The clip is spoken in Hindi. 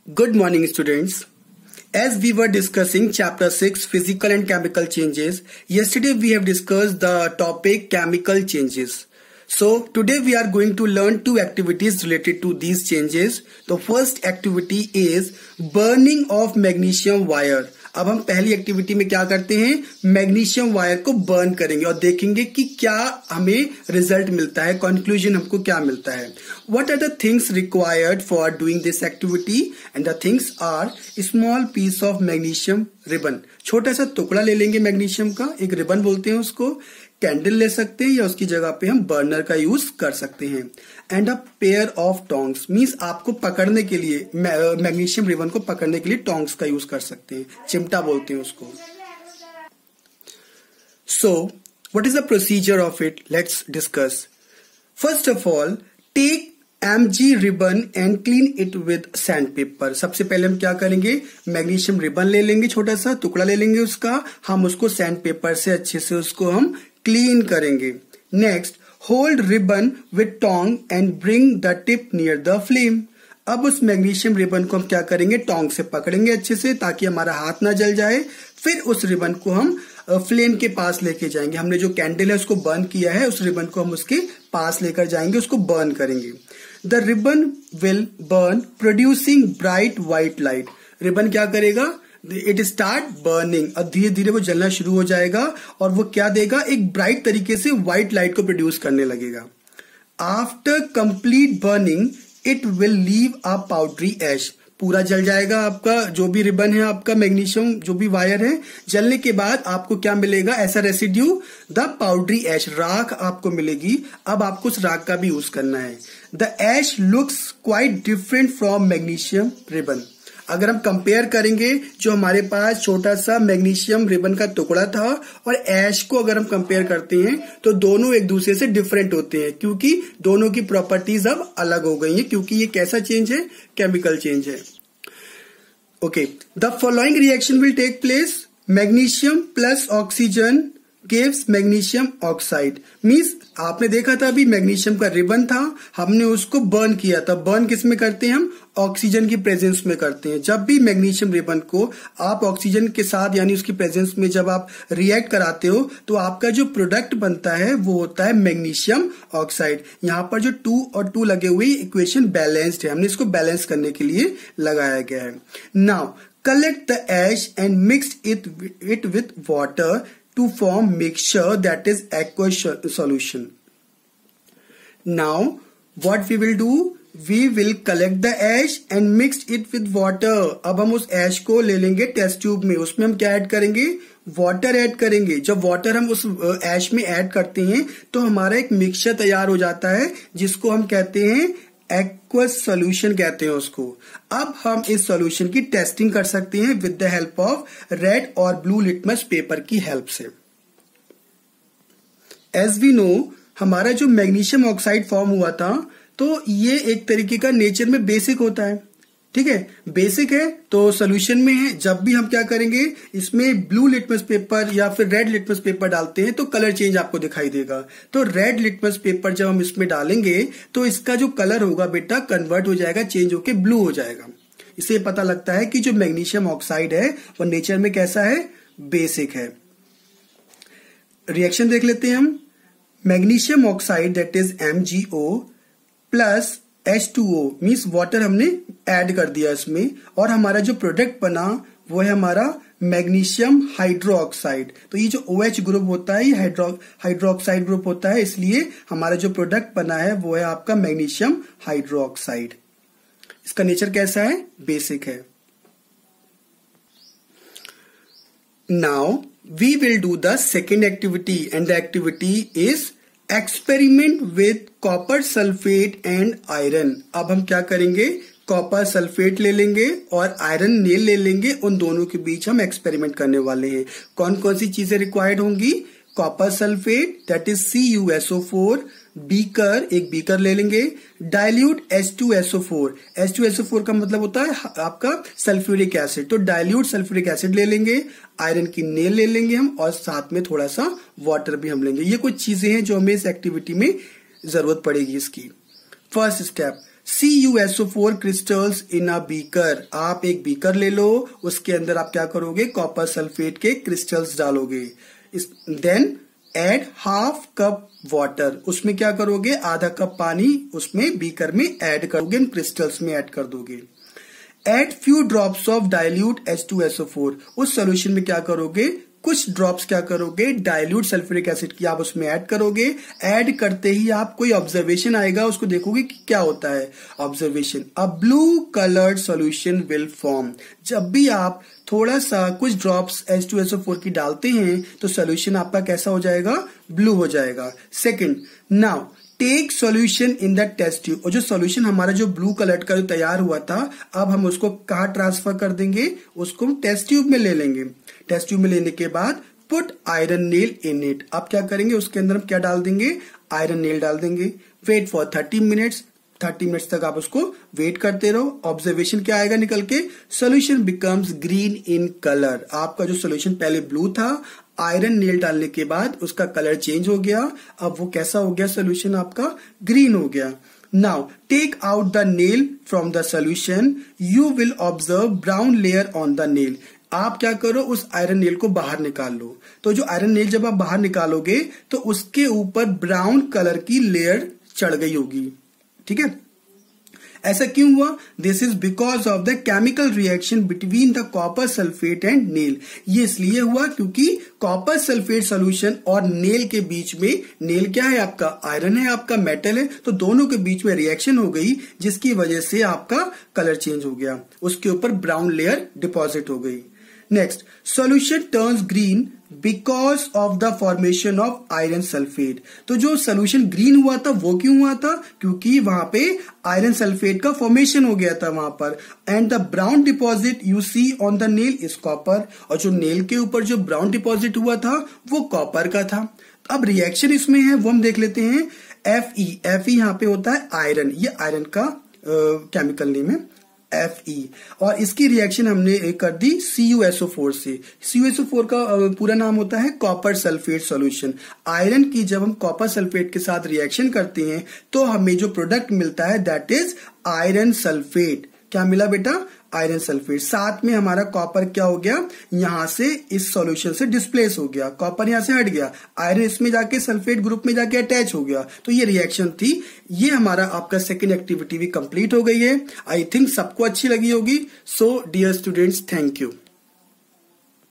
Good morning, students. As we were discussing chapter 6 physical and chemical changes, yesterday we have discussed the topic chemical changes. So today we are going to learn two activities related to these changes. The first activity is burning of magnesium wire. अब हम पहली एक्टिविटी में क्या करते हैं, मैग्नीशियम वायर को बर्न करेंगे और देखेंगे कि क्या हमें रिजल्ट मिलता है, कंक्लूजन हमको क्या मिलता है. What are the things required for doing this activity, and the things are small piece of magnesium ribbon. छोटा सा टुकड़ा ले लेंगे मैग्नीशियम का, एक रिबन बोलते हैं उसको. कैंडल ले सकते हैं या उसकी जगह पे हम बर्नर का यूज कर सकते हैं. And a pair of tongs means आपको पकड़ने के लिए मैग्नीशियम रिबन को पकड़ने के लिए टोंग्स का यूज कर सकते हैं, चिमटा बोलते हैं उसको. So what is the procedure of it, let's discuss. First of all take mg ribbon and clean it with sand paper. सबसे पहले हम क्या करेंगे, मैग्नीशियम रिबन ले लेंगे, छोटा सा टुकड़ा ले लेंगे उसका, हम उसको सैंड पेपर से अच्छे से उसको हम क्लीन करेंगे. Next hold ribbon with tong and bring the tip near the flame. अब उस मैग्नीशियम रिबन को हम क्या करेंगे, टोंग से पकड़ेंगे अच्छे से ताकि हमारा हाथ ना जल जाए. फिर उस रिबन को हम फ्लेम के पास लेके जाएंगे. हमने जो कैंडल है उसको बर्न किया है, उस रिबन को हम उसके पास लेकर जाएंगे, उसको बर्न करेंगे. The ribbon will burn producing bright white light. Ribbon क्या करेगा, इट स्टार्ट बर्निंग, और धीरे धीरे वो जलना शुरू हो जाएगा और वो क्या देगा, एक ब्राइट तरीके से व्हाइट लाइट को प्रोड्यूस करने लगेगा. After complete burning it will leave a powdery ash. पूरा जल जाएगा आपका जो भी रिबन है, आपका मैग्नीशियम जो भी वायर है, जलने के बाद आपको क्या मिलेगा, ऐसा रेसिड्यू, द पाउडरी एश, राख आपको मिलेगी. अब आपको उस राख का भी यूज करना है. The ash looks quite different from magnesium ribbon. अगर हम कंपेयर करेंगे जो हमारे पास छोटा सा मैग्नीशियम रिबन का टुकड़ा था और ऐश को अगर हम कंपेयर करते हैं तो दोनों एक दूसरे से डिफरेंट होते हैं, क्योंकि दोनों की प्रॉपर्टीज अब अलग हो गई हैं, क्योंकि ये कैसा चेंज है, केमिकल चेंज है. Okay, the following reaction will take place. Magnesium plus oxygen gives magnesium oxide. Means आपने देखा था अभी मैग्नीशियम का रिबन था, हमने उसको बर्न किया था. बर्न किस में करते हैं हम, ऑक्सीजन की प्रेजेंस में करते हैं. जब भी मैग्नीशियम रिबन को आप ऑक्सीजन के साथ यानी उसकी प्रेजेंस में जब आप रिएक्ट कराते हो तो आपका जो प्रोडक्ट बनता है वो होता है मैग्नीशियम ऑक्साइड. यहाँ पर जो 2 और 2 लगे हुए इक्वेशन बैलेंस्ड है, हमने इसको बैलेंस करने के लिए लगाया गया है. Now collect the ash and mix it with water to form mixture that is aqueous solution. Now what we will do, we will collect the ash and mix it with water. अब हम उस एश को ले लेंगे टेस्ट ट्यूब में, उसमें हम क्या ऐड करेंगे, वाटर ऐड करेंगे. जब वाटर हम उस एश में ऐड करते हैं तो हमारा एक मिक्सचर तैयार हो जाता है जिसको हम कहते हैं एक्वस सॉल्यूशन कहते हैं उसको. अब हम इस सॉल्यूशन की टेस्टिंग कर सकते हैं with the help of red और ब्लू लिटमस पेपर की हेल्प से. एज वी नो, हमारा जो मैग्नीशियम ऑक्साइड फॉर्म हुआ था तो ये एक तरीके का नेचर में बेसिक होता है. ठीक है, बेसिक है तो सोल्यूशन में है. जब भी हम क्या करेंगे, इसमें ब्लू लिटमस पेपर या फिर रेड लिटमस पेपर डालते हैं तो कलर चेंज आपको दिखाई देगा. तो रेड लिटमस पेपर जब हम इसमें डालेंगे तो इसका जो कलर होगा बेटा कन्वर्ट हो जाएगा, चेंज होके ब्लू हो जाएगा. इससे पता लगता है कि जो मैग्नीशियम ऑक्साइड है वो नेचर में कैसा है, बेसिक है. रिएक्शन देख लेते हैं हम. Magnesium oxide that is MgO plus H2O means water हमने ऐड कर दिया इसमें, और हमारा जो प्रोडक्ट बना वो है हमारा मैग्नीशियम हाइड्रोक्साइड. तो ये जो OH ग्रुप होता है ये हाइड्रोक्साइड ग्रुप होता है, इसलिए हमारा जो प्रोडक्ट बना है वो है आपका मैग्नीशियम हाइड्रोक्साइड. इसका नेचर कैसा है, बेसिक है. Now we will do the second activity and the activity is experiment with copper sulfate and iron. अब हम क्या करेंगे, कॉपर सल्फेट ले लेंगे और आयरन नेल ले लेंगे, उन दोनों के बीच हम एक्सपेरिमेंट करने वाले हैं. कौन कौन सी चीजें रिक्वायर्ड होंगी, copper sulphate that is CuSO4, beaker, एक बीकर ले लेंगे, डाइल्यूट H2SO4. H2SO4 का मतलब होता है आपका सल्फ्यूरिक एसिड, तो डाइल्यूट सल्फ्यूरिक एसिड ले लेंगे, आयरन की नेल ले लेंगे हम, और साथ में थोड़ा सा वाटर भी हम लेंगे. ये कुछ चीजें हैं जो हमें इस एक्टिविटी में जरूरत पड़ेगी इसकी. First step, CuSO4 crystals in a beaker. आप एक बीकर ले लो, उसके अंदर आप क्या करोगे, कॉपर सल्फेट के क्रिस्टल्स डालोगे। Then add half cup water, उसमें क्या करोगे, आधा कप पानी उसमें बीकर में ऐड करोगे, क्रिस्टल्स में ऐड कर दोगे। Add few drops of dilute H2SO4, उस सोल्यूशन में क्या करोगे, कुछ ड्रॉप्स क्या करोगे, डाइल्यूट सल्फ्यूरिक एसिड की आप उसमें ऐड करोगे। ऐड करते ही आप कोई ऑब्जर्वेशन आएगा, उसको देखोगे कि क्या होता है। Observation, a blue coloured solution will form. जब भी आप थोड़ा सा कुछ ड्रॉप्स H2SO4 की डालते हैं तो सॉल्यूशन आपका कैसा हो जाएगा, ब्लू हो जाएगा। Second, now take solution in the test tube, और जो सॉल्यूशन हमारा जो ब्लू कलर का जो तैयार हुआ था, अब हम उसको कहाँ ट्रांसफर कर देंगे, उसको हम टेस्ट ट्यूब में ले लेंगे। टेस्ट ट्यूब में लेने के बाद put iron nail in it, आप क्या करेंगे, उसके अंदर हम क्या डाल देंगे, आयरन नेल डाल देंगे। वेट फॉर 30 मिनट्स, 30 मिनट्स तक आप उसको वेट करते रहो। ऑब्जर्वेशन क्या आएगा निकल के, solution becomes green in colour. आपका जो सोल्यूशन पहले ब्लू था, आयरन नेल डालने के बाद उसका कलर चेंज हो गया, अब वो कैसा हो गया, सोल्यूशन आपका ग्रीन हो गया। Now take out the nail from the solution, you will observe brown layer on the nail. आप क्या करो, उस आयरन नेल को बाहर निकाल लो। तो जो आयरन नेल जब आप बाहर निकालोगे तो उसके ऊपर ब्राउन कलर की लेयर चढ़ गई होगी, ठीक है। ऐसा क्यों हुआ, this is because of the chemical reaction between the copper sulphate and nail. ये इसलिए हुआ क्योंकि कॉपर सल्फेट सॉल्यूशन और नेल के बीच में, नेल क्या है आपका, आयरन है, आपका मेटल है, तो दोनों के बीच में रिएक्शन हो गई, जिसकी वजह से आपका कलर चेंज हो गया, उसके ऊपर ब्राउन लेयर डिपॉजिट हो गई। Next, solution turns green because of the formation of iron sulphate. तो जो सोल्यूशन ग्रीन हुआ था वो क्यों हुआ था, क्योंकि वहां पे आयरन सल्फेट का फॉर्मेशन हो गया था वहां पर। And the brown deposit you see on the nail is copper, और जो नेल के ऊपर जो ब्राउन डिपॉजिट हुआ था वो कॉपर का था। अब रिएक्शन इसमें है वो हम देख लेते हैं। Fe यहाँ पे होता है आयरन, ये आयरन का केमिकल नेम है Fe, और इसकी रिएक्शन हमने कर दी CuSO4 से। CuSO4 का पूरा नाम होता है कॉपर सल्फेट सॉल्यूशन। आयरन की जब हम कॉपर सल्फेट के साथ रिएक्शन करते हैं तो हमें जो प्रोडक्ट मिलता है दैट इज आयरन सल्फेट। क्या मिला बेटा, आयरन सल्फेट। साथ में हमारा कॉपर क्या हो गया, यहां से इस सॉल्यूशन से डिस्प्लेस हो गया, कॉपर यहां से हट गया, आयरन इसमें जाके सल्फेट ग्रुप में जाके अटैच हो गया। तो ये रिएक्शन थी। ये हमारा आपका सेकेंड एक्टिविटी भी कंप्लीट हो गई है। आई थिंक सबको अच्छी लगी होगी। So dear students, thank you.